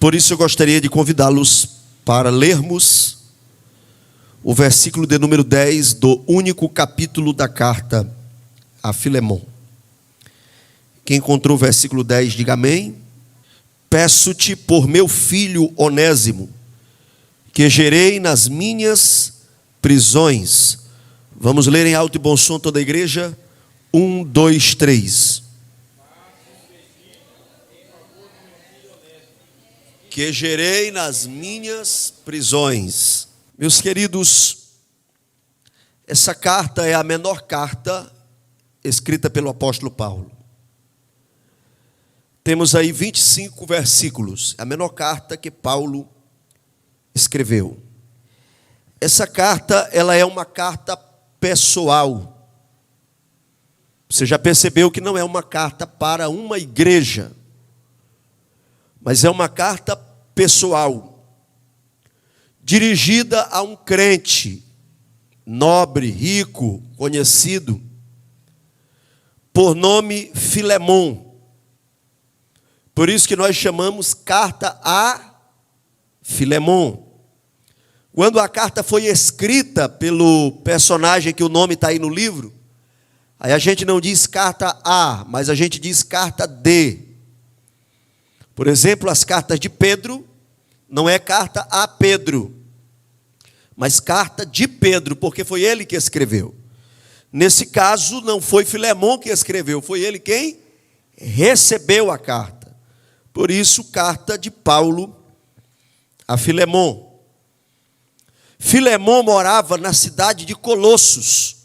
Por isso eu gostaria de convidá-los para lermos o versículo de número 10 do único capítulo da carta a Filemon. Quem encontrou o versículo 10, diga amém. Peço-te por meu filho Onésimo, que gerei nas minhas prisões. Vamos ler em alto e bom som toda a igreja. 1, 2, 3. Que gerei nas minhas prisões. Meus queridos, essa carta é a menor carta escrita pelo apóstolo Paulo. Temos aí 25 versículos, a menor carta que Paulo escreveu. Essa carta, ela é uma carta pessoal. Você já percebeu que não é uma carta para uma igreja, mas é uma carta pessoal, dirigida a um crente, nobre, rico, conhecido, por nome Filemon. Por isso que nós chamamos carta a Filemon. Quando a carta foi escrita pelo personagem que o nome está aí no livro, aí a gente não diz carta A, mas a gente diz carta D. Por exemplo, as cartas de Pedro, não é carta a Pedro, mas carta de Pedro, porque foi ele que escreveu. Nesse caso, não foi Filemon que escreveu, foi ele quem recebeu a carta. Por isso, carta de Paulo a Filemon. Filemon morava na cidade de Colossos.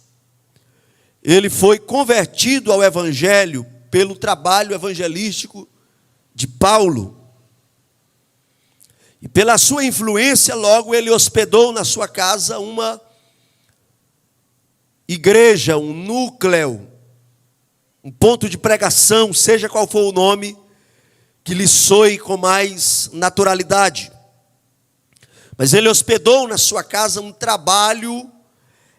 Ele foi convertido ao evangelho pelo trabalho evangelístico de Paulo. E pela sua influência, logo ele hospedou na sua casa uma igreja, um núcleo, um ponto de pregação, seja qual for o nome, que lhe soe com mais naturalidade. Mas ele hospedou na sua casa um trabalho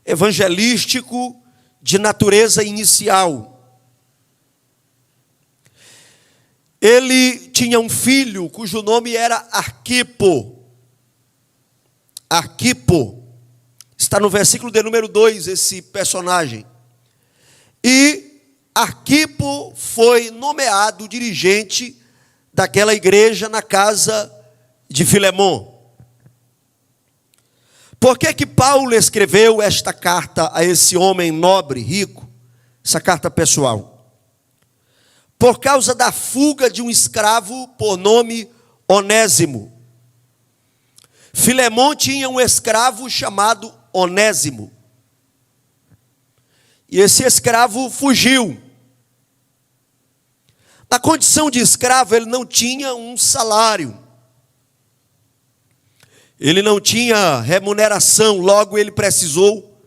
evangelístico de natureza inicial. Ele tinha um filho cujo nome era Arquipo. Arquipo. Está no versículo de número 2, esse personagem. E Arquipo foi nomeado dirigente daquela igreja na casa de Filemon. Por que que Paulo escreveu esta carta a esse homem nobre, rico? Essa carta pessoal. Por causa da fuga de um escravo por nome Onésimo. Filemon tinha um escravo chamado Onésimo. E esse escravo fugiu. Na condição de escravo, ele não tinha um salário. Ele não tinha remuneração, logo ele precisou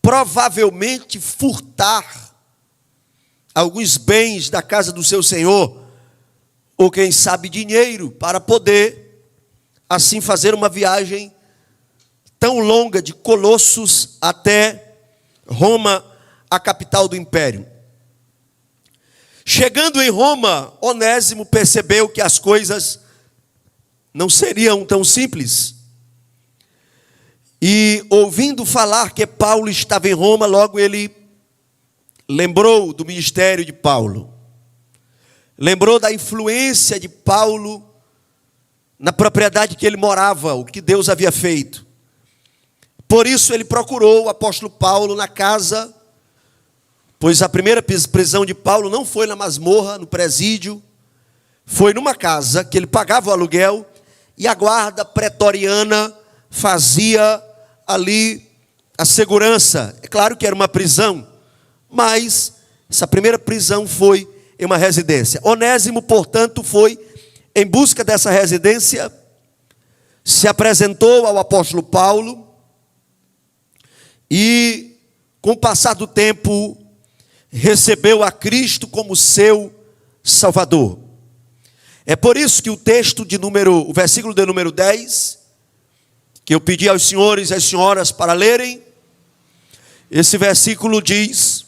provavelmente furtar alguns bens da casa do seu senhor, ou quem sabe dinheiro, para poder assim fazer uma viagem tão longa de Colossos até Roma, a capital do império. Chegando em Roma, Onésimo percebeu que as coisas não seriam tão simples. E ouvindo falar que Paulo estava em Roma, logo ele lembrou do ministério de Paulo. Lembrou da influência de Paulo na propriedade que ele morava, o que Deus havia feito. Por isso ele procurou o apóstolo Paulo na casa, pois a primeira prisão de Paulo não foi na masmorra, no presídio, foi numa casa que ele pagava o aluguel e a guarda pretoriana fazia ali a segurança. É claro que era uma prisão, mas essa primeira prisão foi em uma residência. Onésimo, portanto, foi em busca dessa residência, se apresentou ao apóstolo Paulo e, com o passar do tempo, recebeu a Cristo como seu Salvador. É por isso que o versículo de número 10, que eu pedi aos senhores e às senhoras para lerem, esse versículo diz,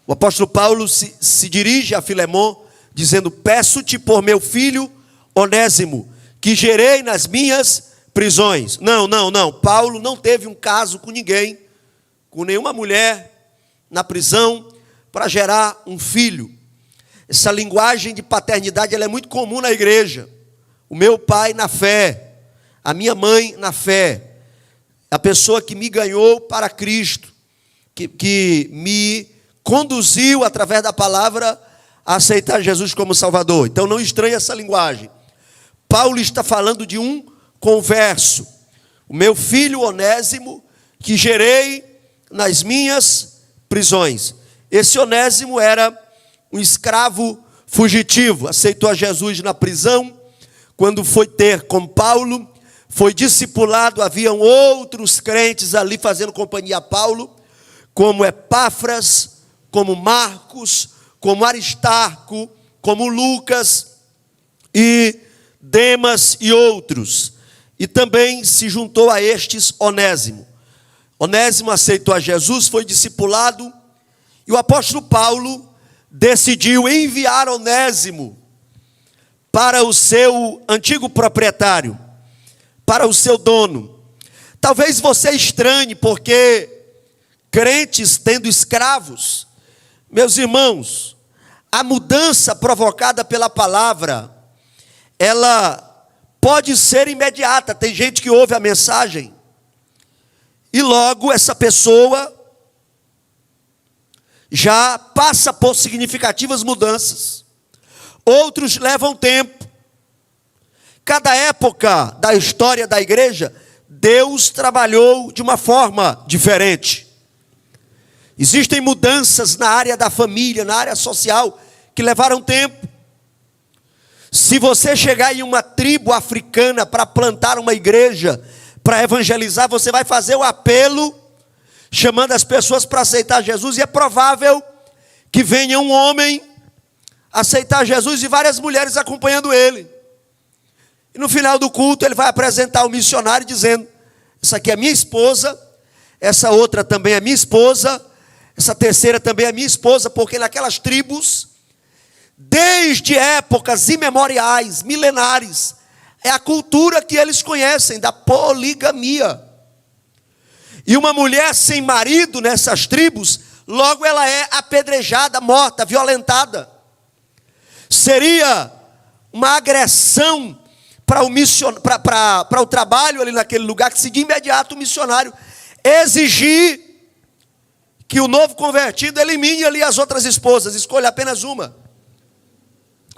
o apóstolo Paulo se dirige a Filemon, dizendo: peço-te por meu filho Onésimo, que gerei nas minhas prisões. Não. Paulo não teve um caso com ninguém, com nenhuma mulher na prisão para gerar um filho. Essa linguagem de paternidade ela é muito comum na igreja. O meu pai na fé, a minha mãe na fé, a pessoa que me ganhou para Cristo, que me conduziu através da palavra a aceitar Jesus como Salvador. Então não estranhe essa linguagem. Paulo está falando de um converso. O meu filho Onésimo, que gerei nas minhas prisões. Esse Onésimo era um escravo fugitivo, aceitou a Jesus na prisão. Quando foi ter com Paulo, foi discipulado, haviam outros crentes ali fazendo companhia a Paulo, como Epáfras, como Marcos, como Aristarco, como Lucas e Demas e outros. E também se juntou a estes Onésimo. Onésimo aceitou a Jesus, foi discipulado, e o apóstolo Paulo decidiu enviar Onésimo para o seu antigo proprietário, para o seu dono. Talvez você estranhe, porque crentes tendo escravos, meus irmãos, a mudança provocada pela palavra, ela pode ser imediata. Tem gente que ouve a mensagem e logo essa pessoa já passa por significativas mudanças. Outros levam tempo. Cada época da história da igreja, Deus trabalhou de uma forma diferente. Existem mudanças na área da família, na área social, que levaram tempo. Se você chegar em uma tribo africana para plantar uma igreja, para evangelizar, você vai fazer o apelo, chamando as pessoas para aceitar Jesus, e é provável que venha um homem aceitar Jesus e várias mulheres acompanhando ele. E no final do culto ele vai apresentar o missionário dizendo: essa aqui é minha esposa, essa outra também é minha esposa, essa terceira também é minha esposa, porque naquelas tribos, desde épocas imemoriais, milenares, é a cultura que eles conhecem, da poligamia. E uma mulher sem marido nessas tribos, logo ela é apedrejada, morta, violentada. Seria uma agressão para o trabalho ali naquele lugar, que de imediato o missionário exigir que o novo convertido elimine ali as outras esposas, escolha apenas uma.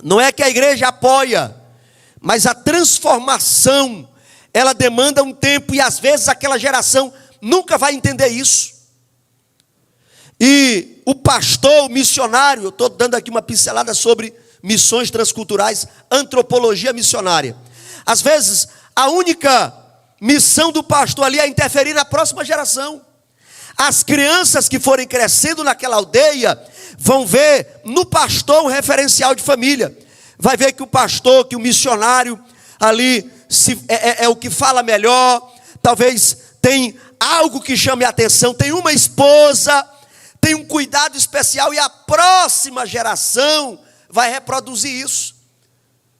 Não é que a igreja apoia, mas a transformação, ela demanda um tempo, e às vezes aquela geração nunca vai entender isso. E o pastor, o missionário, eu estou dando aqui uma pincelada sobre missões transculturais, antropologia missionária. Às vezes, a única missão do pastor ali é interferir na próxima geração. As crianças que forem crescendo naquela aldeia vão ver no pastor um referencial de família. Vai ver que o pastor, que o missionário ali é o que fala melhor, talvez tem algo que chame a atenção, tem uma esposa, tem um cuidado especial, e a próxima geração vai reproduzir isso.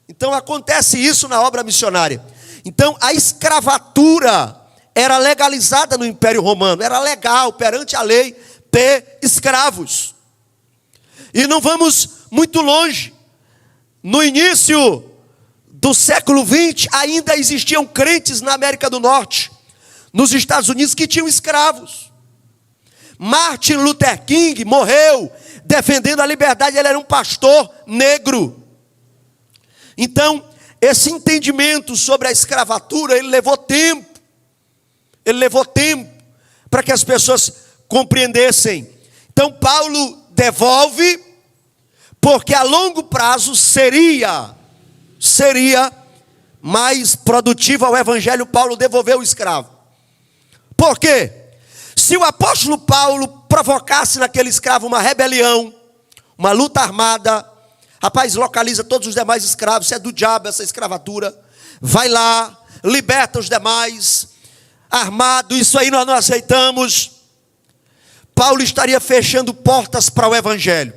Então acontece isso na obra missionária. Então a escravatura era legalizada no Império Romano, era legal perante a lei ter escravos. E não vamos muito longe. No início do século XX, ainda existiam crentes na América do Norte, nos Estados Unidos, que tinham escravos. Martin Luther King morreu defendendo a liberdade, ele era um pastor negro. Então, esse entendimento sobre a escravatura, ele levou tempo para que as pessoas compreendessem. Então, Paulo devolve, porque a longo prazo seria mais produtivo ao evangelho Paulo devolver o escravo. Por quê? Se o apóstolo Paulo provocasse naquele escravo uma rebelião, uma luta armada, rapaz, localiza todos os demais escravos, isso é do diabo essa escravatura, vai lá, liberta os demais, armado, isso aí nós não aceitamos. Paulo estaria fechando portas para o evangelho.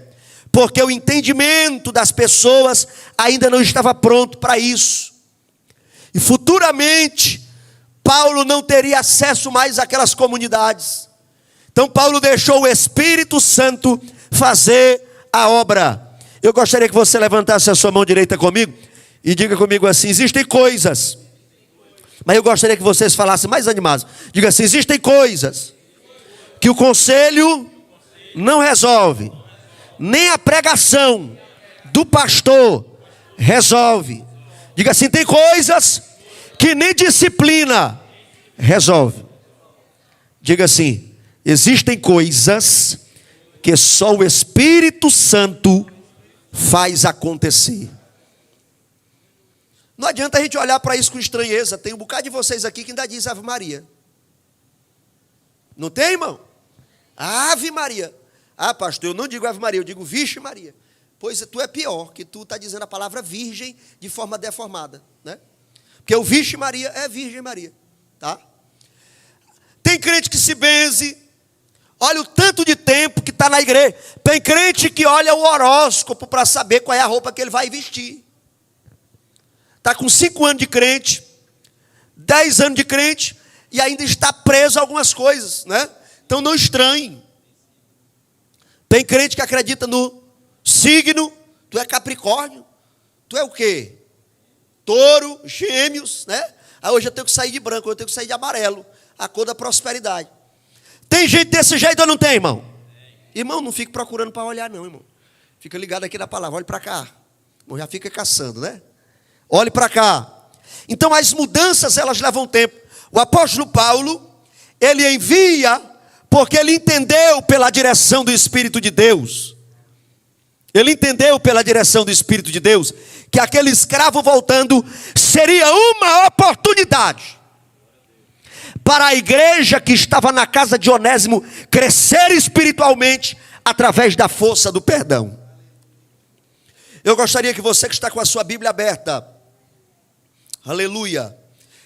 porque o entendimento das pessoas ainda não estava pronto para isso. E futuramente, Paulo não teria acesso mais àquelas comunidades. Então Paulo deixou o Espírito Santo fazer a obra. Eu gostaria que você levantasse a sua mão direita comigo e diga comigo assim: existem coisas. Mas eu gostaria que vocês falassem mais animados. Diga assim: existem coisas que o conselho não resolve, nem a pregação do pastor resolve. Diga assim: tem coisas que nem disciplina resolve. Diga assim: existem coisas que só o Espírito Santo faz acontecer. Não adianta a gente olhar para isso com estranheza. Tem um bocado de vocês aqui que ainda diz Ave Maria. Não tem, irmão? Ave Maria. Ah, pastor, eu não digo Ave Maria, eu digo Vixe Maria. Pois tu é pior, que tu está dizendo a palavra virgem de forma deformada, né? Porque o Vixe Maria é Virgem Maria, tá? Tem crente que se benze, olha o tanto de tempo que está na igreja. Tem crente que olha o horóscopo para saber qual é a roupa que ele vai vestir. Está com 5 anos de crente, 10 anos de crente, e ainda está preso a algumas coisas, né? Então não estranhe. Tem crente que acredita no signo. Tu é Capricórnio. Tu é o quê? Touro, Gêmeos, né? Aí hoje eu tenho que sair de branco, eu tenho que sair de amarelo, a cor da prosperidade. Tem gente desse jeito ou não tem, irmão? Irmão, não fique procurando para olhar não, irmão. Fica ligado aqui na palavra, olhe para cá. Irmão, já fica caçando, né? Olhe para cá. Então as mudanças, elas levam tempo. O apóstolo Paulo, ele envia porque ele entendeu pela direção do Espírito de Deus. Ele entendeu pela direção do Espírito de Deus que aquele escravo voltando seria uma oportunidade para a igreja que estava na casa de Onésimo crescer espiritualmente através da força do perdão. Eu gostaria que você que está com a sua Bíblia aberta, aleluia,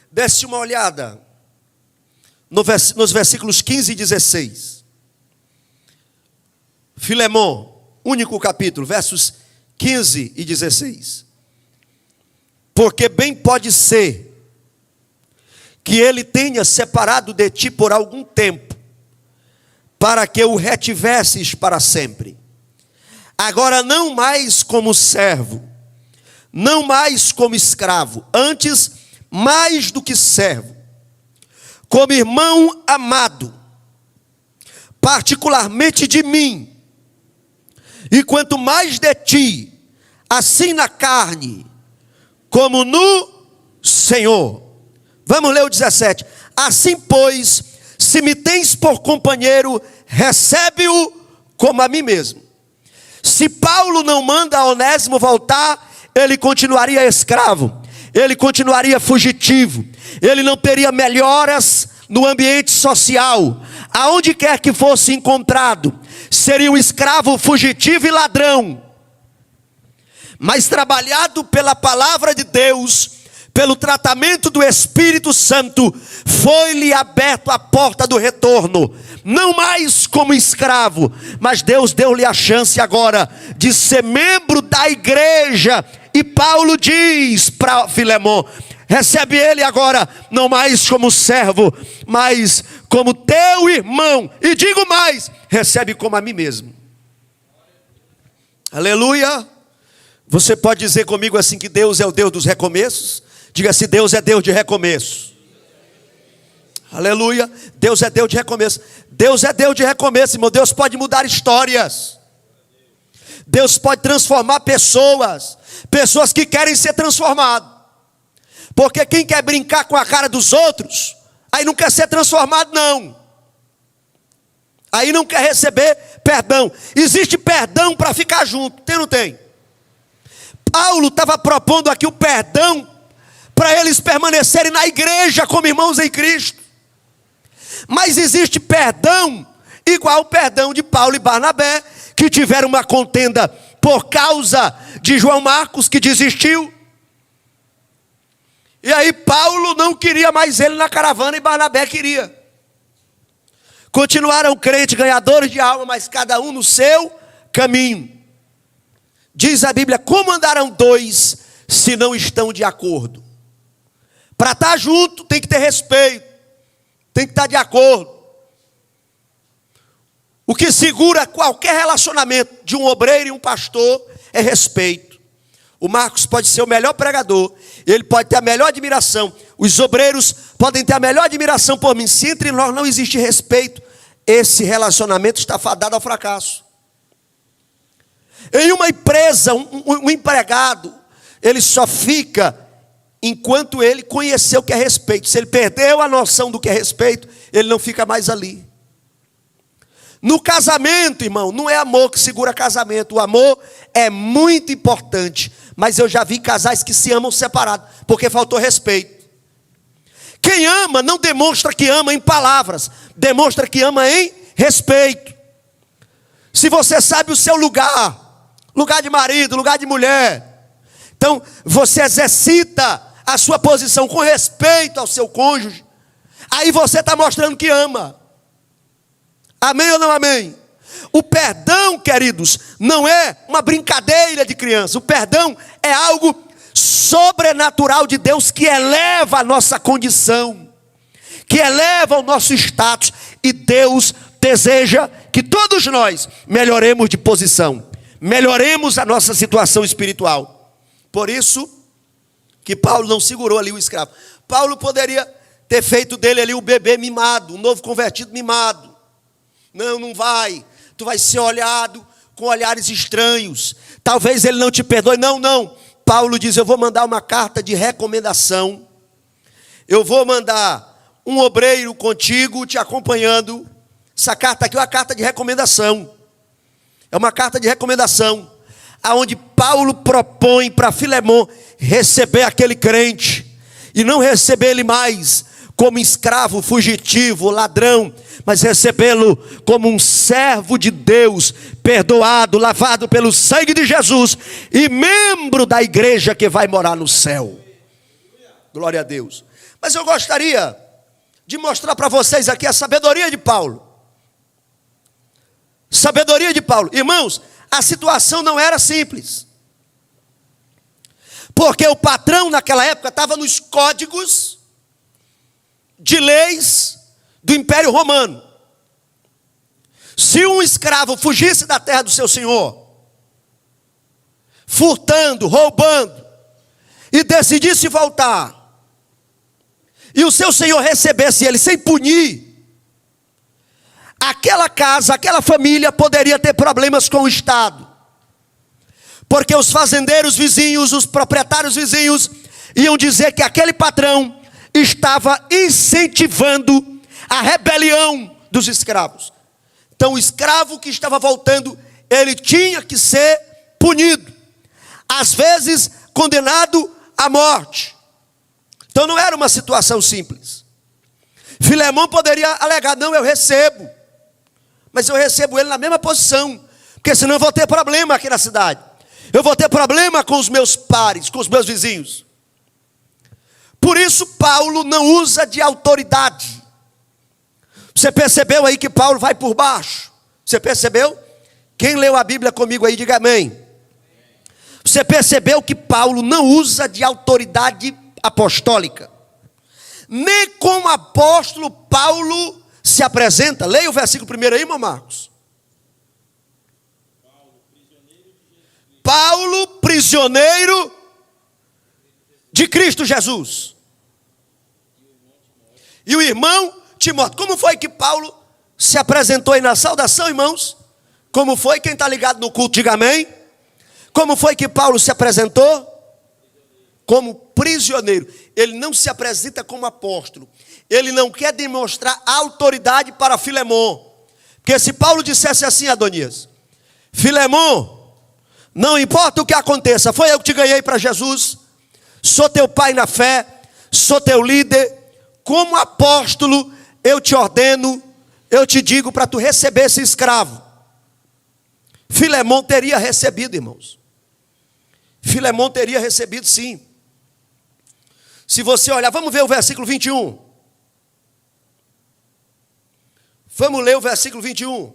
desse uma olhada nos versículos 15 e 16. Filemon, único capítulo, versos 15 e 16. Porque bem pode ser que ele tenha separado de ti por algum tempo, para que o retivesses para sempre. Agora não mais como servo, não mais como escravo, antes mais do que servo, como irmão amado, particularmente de mim, e quanto mais de ti, assim na carne, como no Senhor. Vamos ler o 17. Assim, pois, se me tens por companheiro, recebe-o como a mim mesmo. Se Paulo não manda Onésimo voltar, ele continuaria escravo, ele continuaria fugitivo, ele não teria melhoras no ambiente social. Aonde quer que fosse encontrado, seria um escravo fugitivo e ladrão. Mas trabalhado pela palavra de Deus, pelo tratamento do Espírito Santo, foi-lhe aberto a porta do retorno, não mais como escravo, mas Deus deu-lhe a chance agora de ser membro da igreja. E Paulo diz para Filemon: recebe ele agora, não mais como servo, mas como teu irmão, e digo mais, recebe como a mim mesmo. Aleluia. Você pode dizer comigo assim que Deus é o Deus dos recomeços? Diga assim: Deus é Deus de recomeço. Aleluia. Deus é Deus de recomeço. Deus é Deus de recomeço, irmão. Deus pode mudar histórias. Deus pode transformar pessoas. Pessoas que querem ser transformadas. Porque quem quer brincar com a cara dos outros, aí não quer ser transformado não. Aí não quer receber perdão. Existe perdão para ficar junto, tem ou não tem? Paulo estava propondo aqui o perdão para eles permanecerem na igreja como irmãos em Cristo. Mas existe perdão igual o perdão de Paulo e Barnabé, que tiveram uma contenda por causa de João Marcos, que desistiu. E aí Paulo não queria mais ele na caravana e Barnabé queria. Continuaram crentes, ganhadores de alma, mas cada um no seu caminho. Diz a Bíblia, como andarão dois se não estão de acordo? Para estar junto tem que ter respeito, tem que estar de acordo. O que segura qualquer relacionamento de um obreiro e um pastor é respeito. O Marcos pode ser o melhor pregador, ele pode ter a melhor admiração, os obreiros podem ter a melhor admiração por mim. Se entre nós não existe respeito, esse relacionamento está fadado ao fracasso. Em uma empresa, um empregado, ele só fica enquanto ele conheceu o que é respeito. Se ele perdeu a noção do que é respeito, ele não fica mais ali. No casamento, irmão, não é amor que segura casamento. O amor é muito importante, mas eu já vi casais que se amam separados, porque faltou respeito. Quem ama não demonstra que ama em palavras, demonstra que ama em respeito. Se você sabe o seu lugar, lugar de marido, lugar de mulher, então você exercita a sua posição com respeito ao seu cônjuge, aí você está mostrando que ama. Amém ou não amém? O perdão, queridos, não é uma brincadeira de criança. O perdão é algo sobrenatural de Deus que eleva a nossa condição, que eleva o nosso status. E Deus deseja que todos nós melhoremos de posição, melhoremos a nossa situação espiritual. Por isso que Paulo não segurou ali o escravo. Paulo poderia ter feito dele ali o bebê mimado, o novo convertido mimado. Não vai, tu vai ser olhado com olhares estranhos, talvez ele não te perdoe. Não, Paulo diz, eu vou mandar uma carta de recomendação, eu vou mandar um obreiro contigo, te acompanhando. Essa carta aqui é uma carta de recomendação, é uma carta de recomendação, aonde Paulo propõe para Filemon receber aquele crente, e não receber ele mais como escravo, fugitivo, ladrão, mas recebê-lo como um servo de Deus, perdoado, lavado pelo sangue de Jesus, e membro da igreja que vai morar no céu. Glória a Deus. Mas eu gostaria de mostrar para vocês aqui a sabedoria de Paulo. Sabedoria de Paulo. Irmãos, a situação não era simples, porque o patrão naquela época estava nos códigos de leis do Império Romano. Se um escravo fugisse da terra do seu senhor, furtando, roubando, e decidisse voltar, e o seu senhor recebesse ele sem punir, aquela casa, aquela família poderia ter problemas com o Estado, porque os fazendeiros vizinhos, os proprietários vizinhos, iam dizer que aquele patrão estava incentivando a rebelião dos escravos. Então o escravo que estava voltando, ele tinha que ser punido, às vezes condenado à morte. Então não era uma situação simples. Filemão poderia alegar, não, eu recebo, mas eu recebo ele na mesma posição, porque senão eu vou ter problema aqui na cidade, eu vou ter problema com os meus pares, com os meus vizinhos. Por isso Paulo não usa de autoridade. Você percebeu aí que Paulo vai por baixo? Você percebeu? Quem leu a Bíblia comigo aí, diga amém. Você percebeu que Paulo não usa de autoridade apostólica. Nem como apóstolo Paulo se apresenta. Leia o versículo primeiro aí, irmão Marcos. Paulo, prisioneiro de Cristo Jesus. E o irmão Timóteo. Como foi que Paulo se apresentou aí na saudação, irmãos? Como foi? Quem está ligado no culto, diga amém. Como foi que Paulo se apresentou? Como prisioneiro. Ele não se apresenta como apóstolo. Ele não quer demonstrar autoridade para Filemon. Porque se Paulo dissesse assim, Adonias: Filemon, não importa o que aconteça, foi eu que te ganhei para Jesus, sou teu pai na fé, sou teu líder, como apóstolo eu te ordeno, eu te digo para tu receber esse escravo. Filemon teria recebido, irmãos. Filemon teria recebido, sim. Se você olhar, vamos ver o versículo 21. Vamos ler o versículo 21.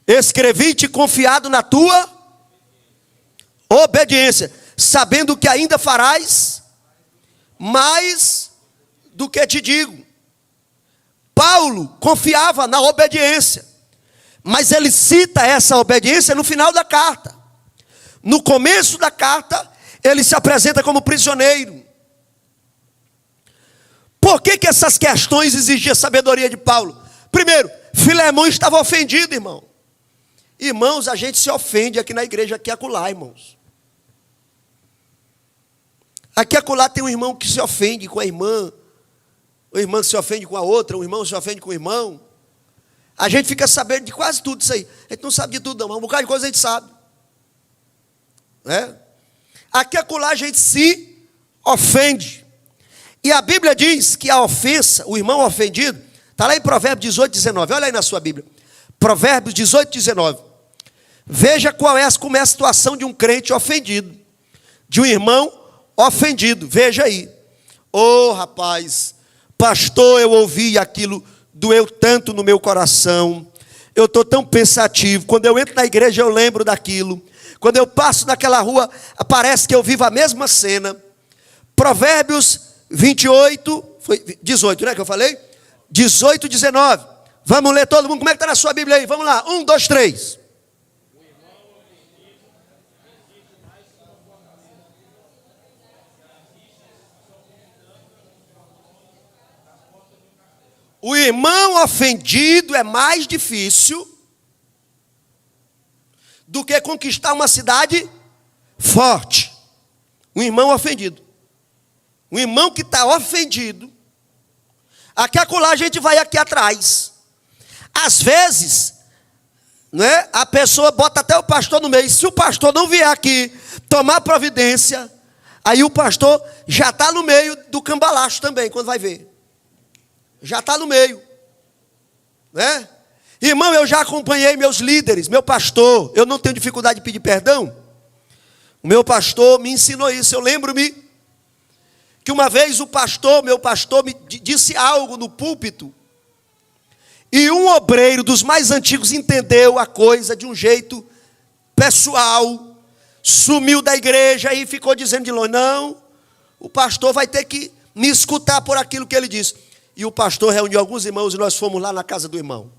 Escrevi-te confiado na tua Obediência. Sabendo que ainda farás mais do que te digo. Paulo confiava na obediência. Mas ele cita essa obediência no final da carta. No começo da carta, ele se apresenta como prisioneiro. Por que essas questões exigiam sabedoria de Paulo? Primeiro, Filemão estava ofendido, irmão. Irmãos, a gente se ofende aqui na igreja, aqui e acolá, irmãos. Aqui e acolá tem um irmão que se ofende com a irmã. O irmão se ofende com a outra, o irmão se ofende com o irmão. A gente fica sabendo de quase tudo isso aí. A gente não sabe de tudo não, mas um bocado de coisa a gente sabe. Aqui e acolá a gente se ofende. E a Bíblia diz que a ofensa, o irmão ofendido, está lá em Provérbios 18, 19. Olha aí na sua Bíblia. Provérbios 18, 19. Veja como é a situação de um crente ofendido. De um irmão ofendido. Veja aí. Ô rapaz, pastor, eu ouvi aquilo, doeu tanto no meu coração. Eu estou tão pensativo. Quando eu entro na igreja eu lembro daquilo. Quando eu passo naquela rua, parece que eu vivo a mesma cena. Provérbios 28, foi 18, né, que eu falei? 18, 19. Vamos ler todo mundo, como é que está na sua Bíblia aí? Vamos lá, 1, 2, 3. O irmão ofendido é mais difícil do que conquistar uma cidade forte. Um irmão ofendido. Um irmão que está ofendido. Aqui acolá a gente vai aqui atrás. Às vezes, né, a pessoa bota até o pastor no meio. Se o pastor não vier aqui tomar providência, aí o pastor já está no meio do cambalacho também, quando vai ver. Já está no meio. Né? Irmão, eu já acompanhei meus líderes, meu pastor. Eu não tenho dificuldade de pedir perdão. O meu pastor me ensinou isso. Eu lembro-me que uma vez meu pastor me disse algo no púlpito. E um obreiro dos mais antigos entendeu a coisa de um jeito pessoal. Sumiu da igreja e ficou dizendo de longe, não, o pastor vai ter que me escutar por aquilo que ele disse. E o pastor reuniu alguns irmãos e nós fomos lá na casa do irmão.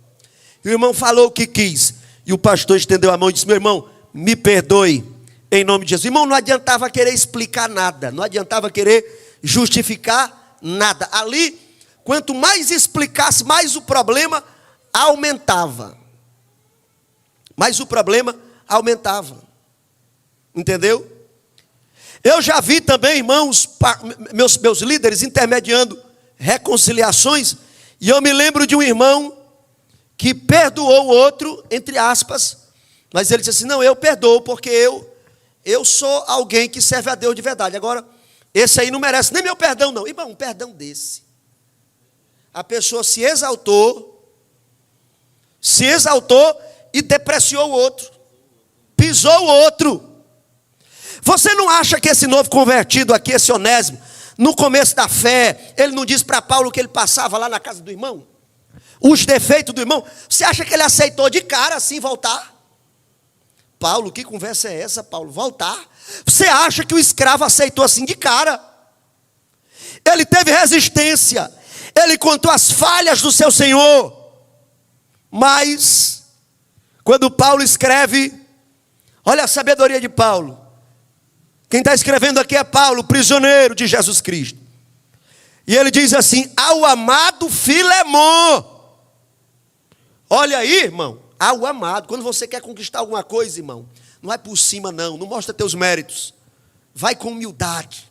E o irmão falou o que quis. E o pastor estendeu a mão e disse, meu irmão, me perdoe em nome de Jesus. Irmão, não adiantava querer explicar nada. Não adiantava querer justificar nada. Ali, quanto mais explicasse, mais o problema aumentava. Mais o problema aumentava. Entendeu? Eu já vi também, irmãos, meus líderes intermediando reconciliações, e eu me lembro de um irmão que perdoou o outro, entre aspas, mas ele disse assim, não, eu perdoo, porque eu sou alguém que serve a Deus de verdade. Agora, esse aí não merece nem meu perdão não. Irmão, um perdão desse. A pessoa se exaltou e depreciou o outro. Pisou o outro. Você não acha que esse novo convertido aqui, esse Onésimo, no começo da fé, ele não disse para Paulo que ele passava lá na casa do irmão? Os defeitos do irmão. Você acha que ele aceitou de cara assim voltar? Paulo, que conversa é essa, Paulo? Voltar? Você acha que o escravo aceitou assim de cara? Ele teve resistência. Ele contou as falhas do seu senhor. Mas, quando Paulo escreve, olha a sabedoria de Paulo. Quem está escrevendo aqui é Paulo, prisioneiro de Jesus Cristo. E ele diz assim, ao amado Filemão. Olha aí, irmão, ao amado. Quando você quer conquistar alguma coisa, irmão, não é por cima não mostra teus méritos. Vai com humildade.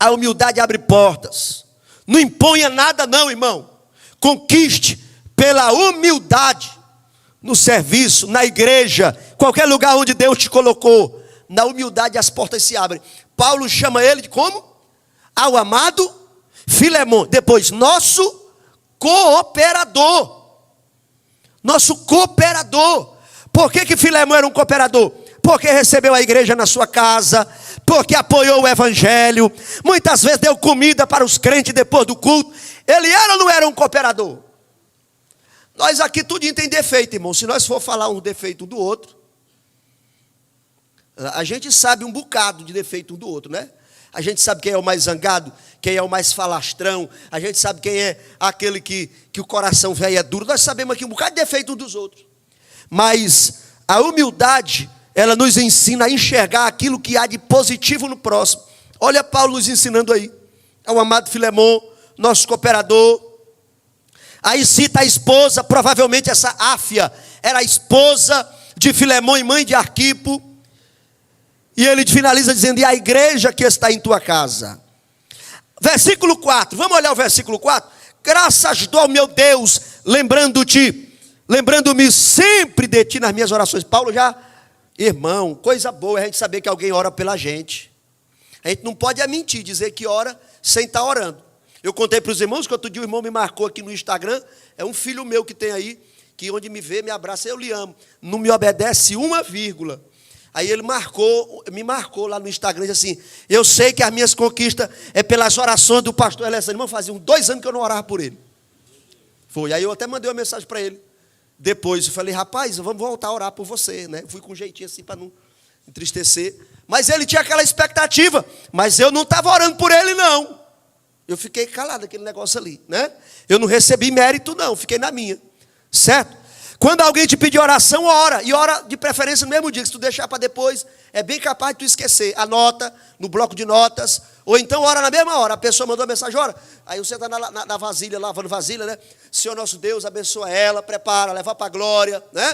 A humildade abre portas. Não imponha nada não, irmão. Conquiste pela humildade. No serviço, na igreja, qualquer lugar onde Deus te colocou. Na humildade as portas se abrem. Paulo chama ele de como? Ao amado Filemão. Depois, nosso cooperador. Nosso cooperador. Por que Filemão era um cooperador? Porque recebeu a igreja na sua casa, porque apoiou o evangelho, muitas vezes deu comida para os crentes depois do culto. Ele era ou não era um cooperador? Nós aqui tudo tem defeito, irmão. Se nós for falar um defeito do outro, A gente sabe um bocado de defeito um do outro, né? A gente sabe quem é o mais zangado, quem é o mais falastrão. A gente sabe quem é aquele que o coração velho é duro. Nós sabemos aqui um bocado de defeito um dos outros. Mas a humildade, ela nos ensina a enxergar aquilo que há de positivo no próximo. Olha Paulo nos ensinando aí. É o amado Filemon, nosso cooperador. Aí cita a esposa, provavelmente essa Áfia era a esposa de Filemon e mãe de Arquipo. E ele finaliza dizendo: e a igreja que está em tua casa. Versículo 4, vamos olhar o versículo 4. Graças dou ao meu Deus, lembrando-me sempre de ti nas minhas orações. Paulo já, irmão, coisa boa é a gente saber que alguém ora pela gente. A gente não pode mentir, dizer que ora sem estar orando. Eu contei para os irmãos que outro dia o irmão me marcou aqui no Instagram. É um filho meu que tem aí, que onde me vê, me abraça, eu lhe amo. Não me obedece uma vírgula. Aí ele me marcou lá no Instagram, disse assim: eu sei que as minhas conquistas é pelas orações do pastor Alessandro. Irmão, fazia 2 anos que eu não orava por ele. Foi, aí eu até mandei uma mensagem para ele. Depois eu falei: rapaz, vamos voltar a orar por você, né? Fui com um jeitinho assim para não entristecer. Mas ele tinha aquela expectativa, mas eu não estava orando por ele não. Eu fiquei calado aquele negócio ali, né? Eu não recebi mérito não, fiquei na minha, certo? Quando alguém te pedir oração, ora. E ora de preferência no mesmo dia. Se tu deixar para depois, é bem capaz de tu esquecer. Anota no bloco de notas. Ou então ora na mesma hora. A pessoa mandou a mensagem, ora. Aí você está na vasilha, lavando vasilha, né? Senhor nosso Deus, abençoa ela, prepara, leva para a glória, né?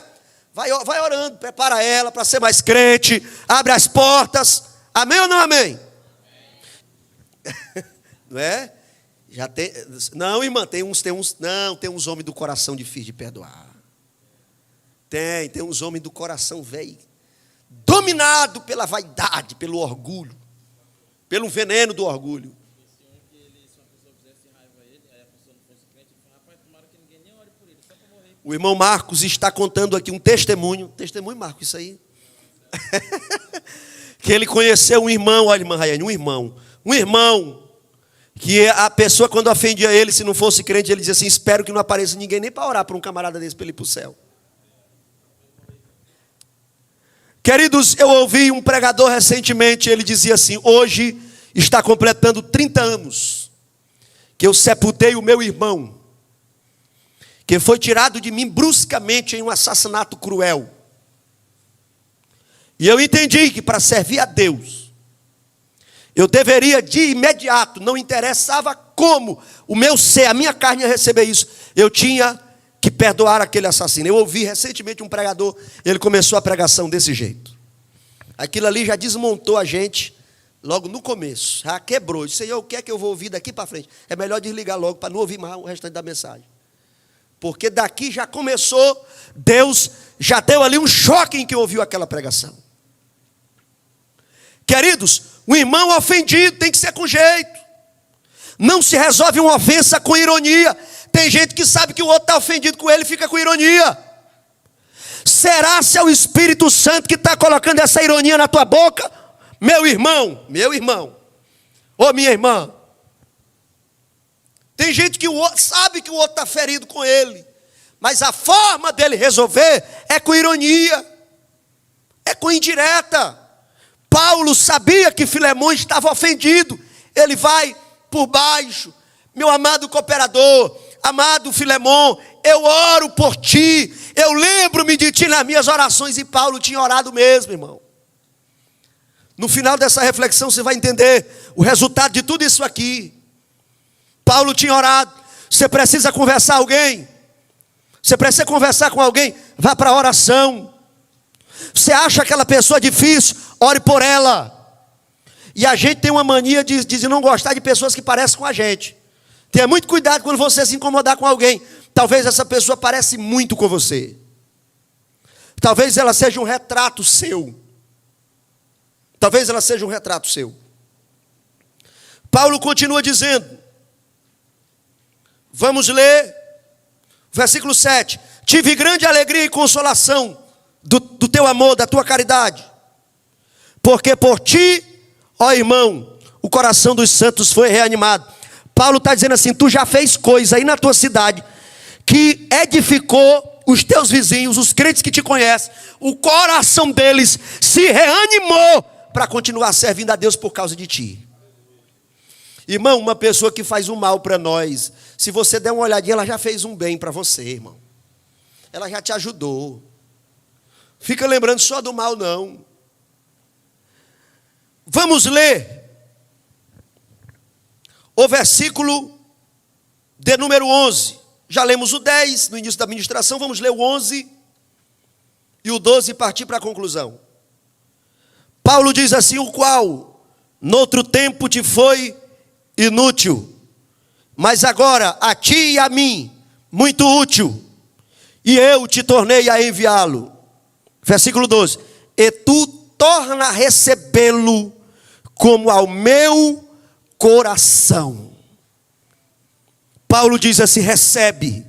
Vai orando, prepara ela para ser mais crente. Abre as portas. Amém ou não amém? Não é? Já tem, não, irmã, tem uns homens do coração difícil de perdoar. Tem uns homens do coração velho, dominado pela vaidade, pelo orgulho, pelo veneno do orgulho. O irmão Marcos está contando aqui um testemunho, Marcos, isso aí, que ele conheceu um irmão, olha, irmã Raiane, um irmão, que a pessoa quando ofendia ele, se não fosse crente, ele dizia assim: espero que não apareça ninguém nem para orar para um camarada desse para ele ir para o céu. Queridos, eu ouvi um pregador recentemente, ele dizia assim: hoje está completando 30 anos que eu sepultei o meu irmão, que foi tirado de mim bruscamente em um assassinato cruel. E eu entendi que para servir a Deus, eu deveria de imediato, não interessava como o meu ser, a minha carne ia receber isso, eu tinha que perdoar aquele assassino. Eu ouvi recentemente um pregador, ele começou a pregação desse jeito. Aquilo ali já desmontou a gente logo no começo, já quebrou. Isso aí, o que é que eu vou ouvir daqui para frente? É melhor desligar logo para não ouvir mais o restante da mensagem. Porque daqui já começou, Deus já deu ali um choque em quem ouviu aquela pregação. Queridos, o irmão ofendido tem que ser com jeito. Não se resolve uma ofensa com ironia. Tem gente que sabe que o outro está ofendido com ele e fica com ironia. Será se é o Espírito Santo que está colocando essa ironia na tua boca? Meu irmão, ou minha irmã. Tem gente que sabe que o outro está ferido com ele, mas a forma dele resolver é com ironia, é com indireta. Paulo sabia que Filemon estava ofendido. Ele vai por baixo: meu amado cooperador, amado Filemon, eu oro por ti, eu lembro-me de ti nas minhas orações. E Paulo tinha orado mesmo, irmão. No final dessa reflexão você vai entender o resultado de tudo isso aqui. Paulo tinha orado. Você precisa conversar com alguém? Você precisa conversar com alguém? Vá para a oração. Você acha aquela pessoa difícil? Ore por ela. E a gente tem uma mania de não gostar de pessoas que parecem com a gente. Tenha muito cuidado quando você se incomodar com alguém. Talvez essa pessoa parece muito com você. Talvez ela seja um retrato seu. Talvez ela seja um retrato seu. Paulo continua dizendo. Vamos ler. Versículo 7. Tive grande alegria e consolação do teu amor, da tua caridade. Porque por ti, ó irmão, o coração dos santos foi reanimado. Paulo está dizendo assim: tu já fez coisa aí na tua cidade que edificou os teus vizinhos, os crentes que te conhecem, o coração deles se reanimou para continuar servindo a Deus por causa de ti. Irmão, uma pessoa que faz um mal para nós, se você der uma olhadinha, ela já fez um bem para você, irmão. Ela já te ajudou. Fica lembrando só do mal, não. Vamos ler o versículo de número 11. Já lemos o 10 no início da ministração, vamos ler o 11 e o 12 e partir para a conclusão. Paulo diz assim: o qual, noutro tempo te foi inútil, mas agora a ti e a mim, muito útil, e eu te tornei a enviá-lo. Versículo 12: e tu torna a recebê-lo como ao meu coração. Paulo diz assim: recebe,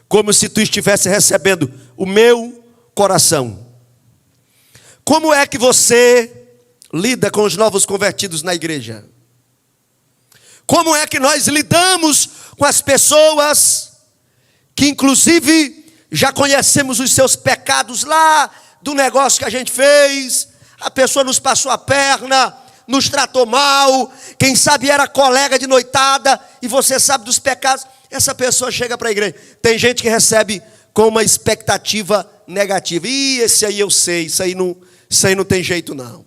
como se tu estivesse recebendo o meu coração. Como é que você lida com os novos convertidos na igreja? Como é que nós lidamos com as pessoas que inclusive já conhecemos os seus pecados lá do negócio que a gente fez? A pessoa nos passou a perna, nos tratou mal, quem sabe era colega de noitada, e você sabe dos pecados. Essa pessoa chega para a igreja. Tem gente que recebe com uma expectativa negativa. Ih, esse aí eu sei, isso aí não tem jeito não.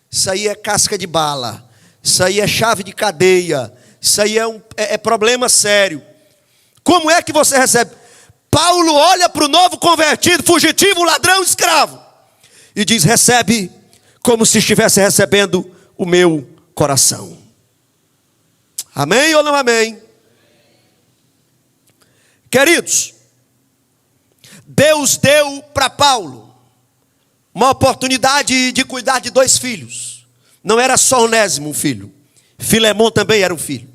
Isso aí é casca de bala, isso aí é chave de cadeia, isso aí é problema sério. Como é que você recebe? Paulo olha para o novo convertido, fugitivo, ladrão, escravo, e diz: recebe como se estivesse recebendo o meu coração. Amém ou não amém? Queridos, Deus deu para Paulo uma oportunidade de cuidar de 2 filhos. Não era só Onésimo um filho, Filemão também era um filho.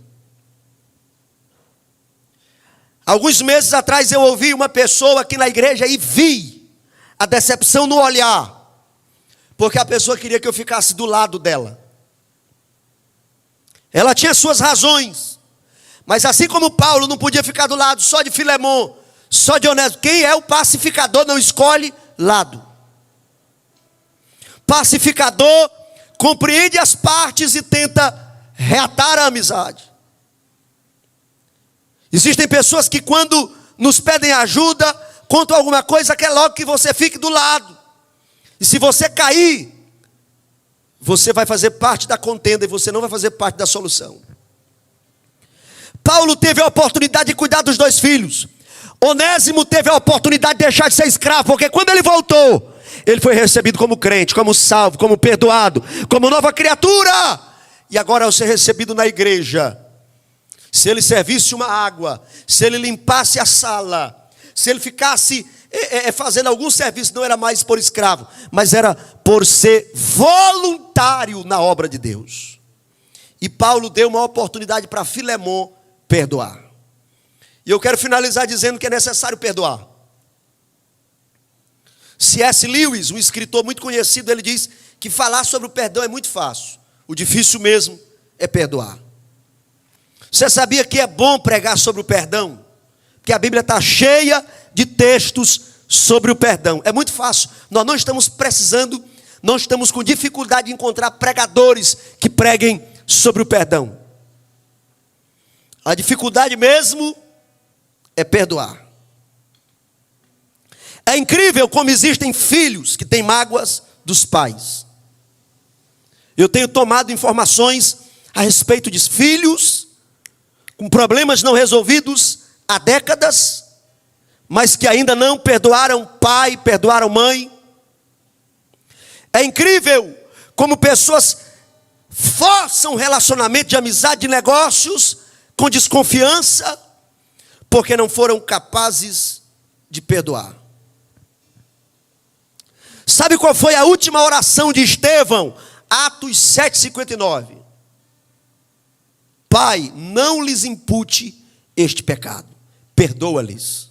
Alguns meses atrás eu ouvi uma pessoa aqui na igreja e vi a decepção no olhar, porque a pessoa queria que eu ficasse do lado dela. Ela tinha suas razões, mas assim como Paulo não podia ficar do lado só de Filemão, só de Onésimo, quem é o pacificador não escolhe lado. Pacificador compreende as partes e tenta reatar a amizade. Existem pessoas que quando nos pedem ajuda, contam alguma coisa, quer logo que você fique do lado. E se você cair, você vai fazer parte da contenda e você não vai fazer parte da solução. Paulo teve a oportunidade de cuidar dos 2 filhos. Onésimo teve a oportunidade de deixar de ser escravo, porque quando ele voltou, ele foi recebido como crente, como salvo, como perdoado, como nova criatura. E agora, ao ser recebido na igreja, se ele servisse uma água, se ele limpasse a sala, se ele ficasse fazendo algum serviço, não era mais por escravo, mas era por ser voluntário na obra de Deus. E Paulo deu uma oportunidade para Filemão perdoar. E eu quero finalizar dizendo que é necessário perdoar. C.S. Lewis, um escritor muito conhecido, ele diz que falar sobre o perdão é muito fácil. O difícil mesmo é perdoar. Você sabia que é bom pregar sobre o perdão? Porque a Bíblia está cheia de textos sobre o perdão. É muito fácil. Nós não estamos precisando, não estamos com dificuldade de encontrar pregadores que preguem sobre o perdão. A dificuldade mesmo é perdoar. É incrível como existem filhos que têm mágoas dos pais. Eu tenho tomado informações a respeito de filhos com problemas não resolvidos há décadas, mas que ainda não perdoaram pai, perdoaram mãe. É incrível como pessoas forçam relacionamento de amizade, de negócios, com desconfiança, porque não foram capazes de perdoar. Sabe qual foi a última oração de Estevão? Atos 7:59. Pai, não lhes impute este pecado. Perdoa-lhes.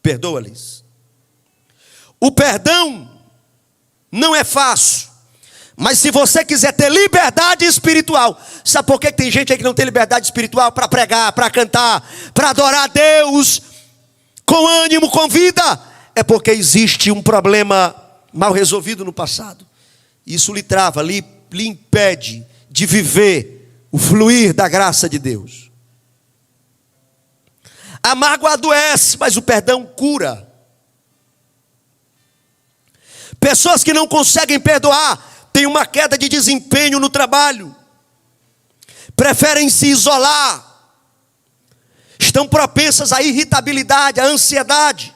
Perdoa-lhes. O perdão não é fácil. Mas se você quiser ter liberdade espiritual, sabe por que tem gente aí que não tem liberdade espiritual? Para pregar, para cantar, para adorar a Deus. com ânimo, com vida, é porque existe um problema mal resolvido no passado. Isso lhe trava, lhe impede de viver o fluir da graça de Deus. A mágoa adoece, mas o perdão cura. Pessoas que não conseguem perdoar têm uma queda de desempenho no trabalho, preferem se isolar, estão propensas à irritabilidade, à ansiedade.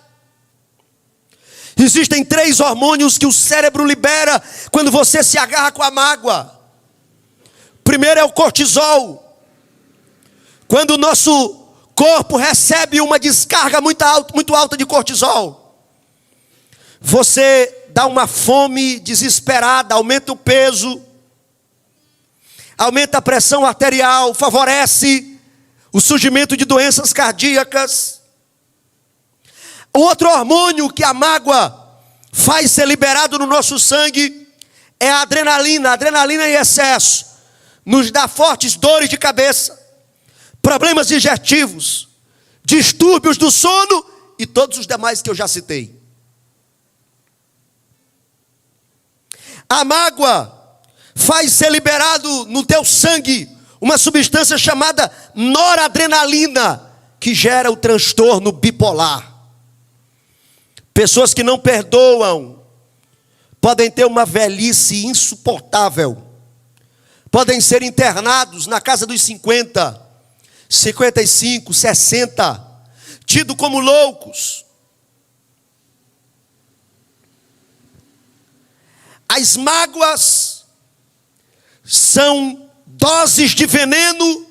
Existem 3 hormônios que o cérebro libera quando você se agarra com a mágoa. O primeiro é o cortisol. Quando o nosso corpo recebe uma descarga muito alta de cortisol, você dá uma fome desesperada, aumenta o peso, aumenta a pressão arterial, favorece o surgimento de doenças cardíacas. O outro hormônio que a mágoa faz ser liberado no nosso sangue é a adrenalina. A adrenalina em excesso nos dá fortes dores de cabeça, problemas digestivos, distúrbios do sono e todos os demais que eu já citei. A mágoa faz ser liberado no teu sangue uma substância chamada noradrenalina, que gera o transtorno bipolar. Pessoas que não perdoam podem ter uma velhice insuportável, podem ser internados na casa dos 50, 55, 60, tidos como loucos. As mágoas são doses de veneno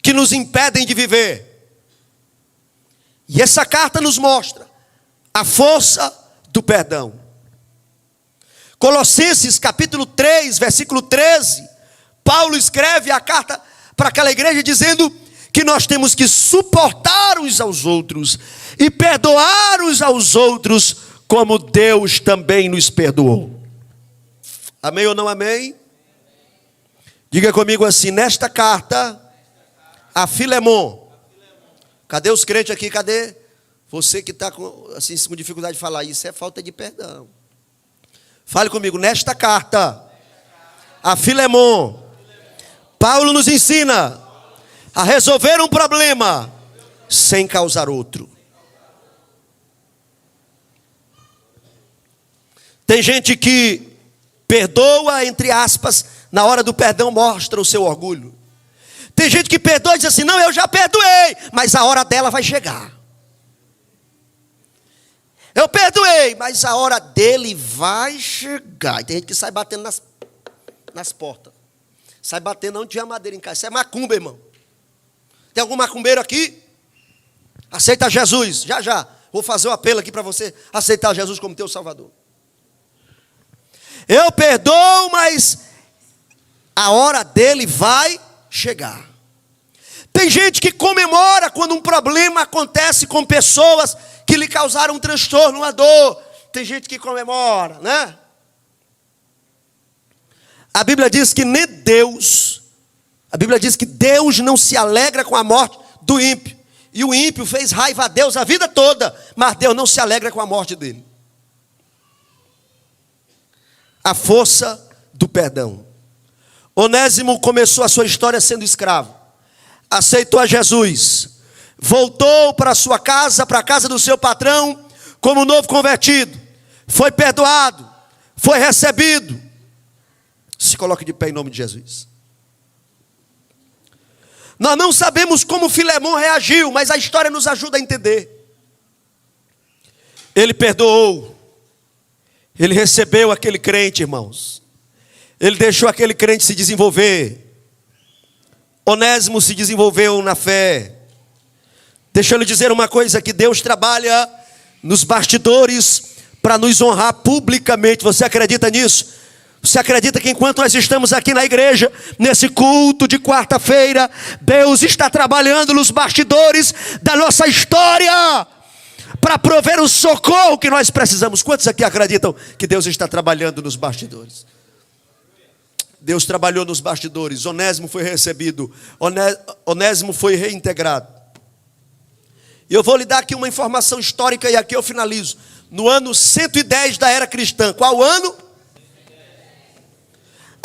que nos impedem de viver. E essa carta nos mostra a força do perdão. Colossenses capítulo 3, versículo 13, Paulo escreve a carta para aquela igreja dizendo que nós temos que suportar uns aos outros e perdoar uns aos outros, como Deus também nos perdoou. Amém ou não amém? Diga comigo assim: nesta carta a Filemon. Cadê os crentes aqui? Cadê? Você que está assim, com dificuldade de falar, isso é falta de perdão. Fale comigo: nesta carta a Filemon, Paulo nos ensina a resolver um problema sem causar outro. Tem gente que perdoa, entre aspas, na hora do perdão mostra o seu orgulho. Tem gente que perdoa e diz assim: não, eu já perdoei, mas a hora dela vai chegar. Eu perdoei, mas a hora dele vai chegar. E tem gente que sai batendo nas portas. Sai batendo onde tinha madeira em casa. Isso é macumba, irmão. Tem algum macumbeiro aqui? Aceita Jesus. Já. Vou fazer um apelo aqui para você aceitar Jesus como teu Salvador. Eu perdoo, mas a hora dele vai chegar. Tem gente que comemora quando um problema acontece com pessoas que lhe causaram um transtorno, uma dor. Tem gente que comemora, né? A Bíblia diz que nem Deus, a Bíblia diz que Deus não se alegra com a morte do ímpio. E o ímpio fez raiva a Deus a vida toda, mas Deus não se alegra com a morte dele. A força do perdão. Onésimo começou a sua história sendo escravo. Aceitou a Jesus. Voltou para a sua casa, para a casa do seu patrão, como novo convertido. Foi perdoado. Foi recebido. Se coloque de pé em nome de Jesus. Nós não sabemos como Filemon reagiu, mas a história nos ajuda a entender. Ele perdoou. Ele recebeu aquele crente, irmãos. Ele deixou aquele crente se desenvolver. Onésimo se desenvolveu na fé. Deixa eu lhe dizer uma coisa, que Deus trabalha nos bastidores para nos honrar publicamente. Você acredita nisso? Você acredita que enquanto nós estamos aqui na igreja, nesse culto de quarta-feira, Deus está trabalhando nos bastidores da nossa história para prover o socorro que nós precisamos? Quantos aqui acreditam que Deus está trabalhando nos bastidores? Deus trabalhou nos bastidores. Onésimo foi recebido. Onésimo foi reintegrado. Eu vou lhe dar aqui uma informação histórica e aqui eu finalizo. No ano 110 da era cristã. Qual ano?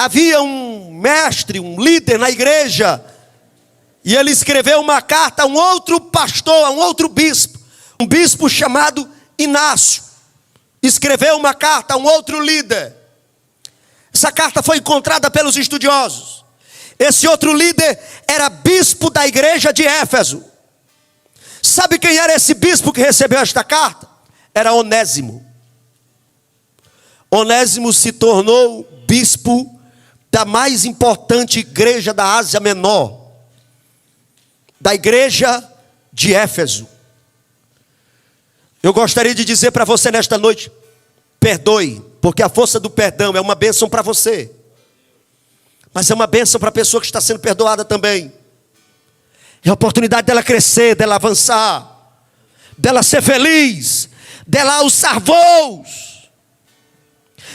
Havia um mestre, um líder na igreja, e ele escreveu uma carta a um outro pastor, a um outro bispo, um bispo chamado Inácio. Escreveu uma carta a um outro líder. Essa carta foi encontrada pelos estudiosos. Esse outro líder era bispo da igreja de Éfeso. Sabe quem era esse bispo que recebeu esta carta? Era Onésimo. Onésimo se tornou bispo da mais importante igreja da Ásia Menor, da igreja de Éfeso. Eu gostaria de dizer para você nesta noite: perdoe, porque a força do perdão é uma bênção para você, mas é uma bênção para a pessoa que está sendo perdoada também. É a oportunidade dela crescer, dela avançar, dela ser feliz, dela alçar voos.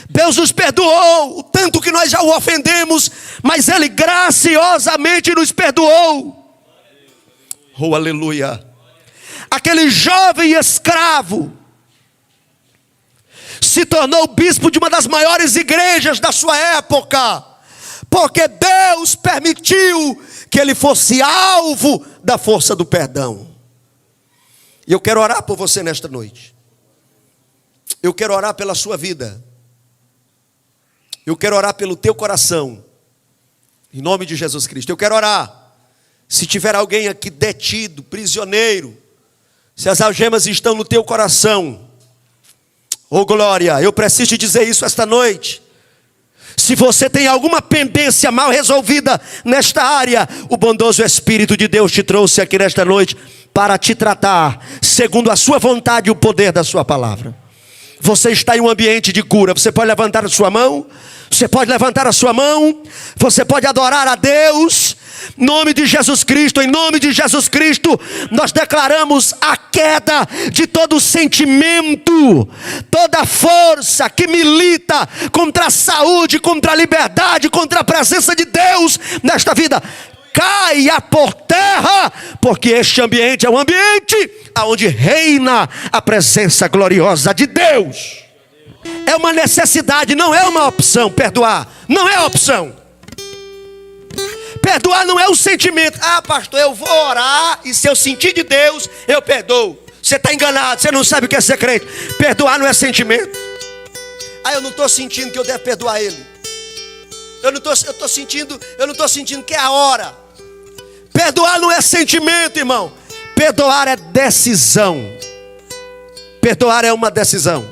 Deus nos perdoou, o tanto que nós já o ofendemos, mas Ele graciosamente nos perdoou. Oh, aleluia. Aquele jovem escravo se tornou bispo de uma das maiores igrejas da sua época, porque Deus permitiu que ele fosse alvo da força do perdão. E eu quero orar por você nesta noite. Eu quero orar pela sua vida. Eu quero orar pelo teu coração, em nome de Jesus Cristo. Eu quero orar, se tiver alguém aqui detido, prisioneiro, se as algemas estão no teu coração, oh glória, eu preciso te dizer isso esta noite. Se você tem alguma pendência mal resolvida nesta área, o bondoso Espírito de Deus te trouxe aqui nesta noite para te tratar, segundo a sua vontade e o poder da sua palavra. Você está em um ambiente de cura. Você pode levantar a sua mão. Você pode levantar a sua mão. Você pode adorar a Deus. Em nome de Jesus Cristo, em nome de Jesus Cristo, nós declaramos a queda de todo sentimento, toda força que milita contra a saúde, contra a liberdade, contra a presença de Deus nesta vida. Caia por terra, porque este ambiente é um ambiente onde reina a presença gloriosa de Deus. É uma necessidade, não é uma opção. Perdoar não é opção. Perdoar não é um sentimento. Ah, pastor, eu vou orar e se eu sentir de Deus, eu perdoo. Você está enganado, você não sabe o que é ser crente. Perdoar não é sentimento. Ah, eu não estou sentindo que eu devo perdoar ele. Eu não estou sentindo que é a hora. Perdoar não é sentimento, irmão. Perdoar é decisão. Perdoar é uma decisão.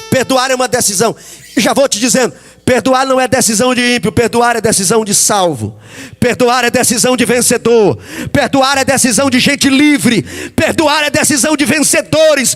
Perdoar é uma decisão. E já vou te dizendo, perdoar não é decisão de ímpio. Perdoar é decisão de salvo. Perdoar é decisão de vencedor. Perdoar é decisão de gente livre. Perdoar é decisão de vencedores.